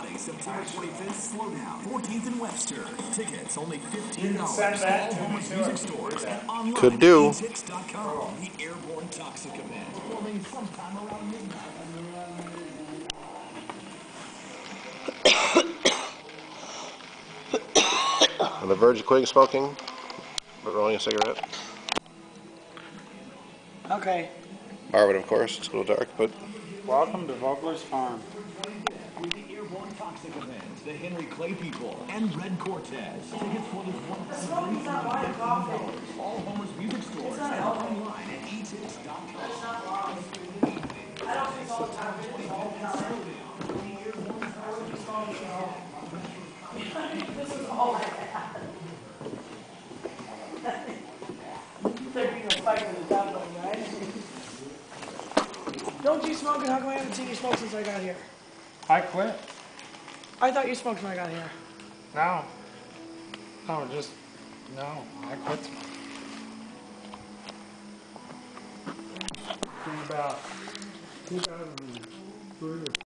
Friday, September 25th, Slowdown, 14th and Webster. Tickets only $15. Send that All to me, Homer's too. music stores and online Could do. at etix.com. The Airborne Toxic event, forming sometime around midnight. On the verge of quitting smoking, but rolling a cigarette. Okay. Marvin, of course. It's a little dark, but Welcome to Vogler's Farm. With the Airborne Toxic event, the Henry Clay People, and Red Cortez. Tickets for this one $15. All Homer's music stores and online at etix.com. This is all I had. There being a fight in the top one, right? Don't you smoke, and how come I haven't seen you smoke since I got here? I quit. I thought you smoked when I got here. No. No, just, no. I quit smoking. In about 2003 or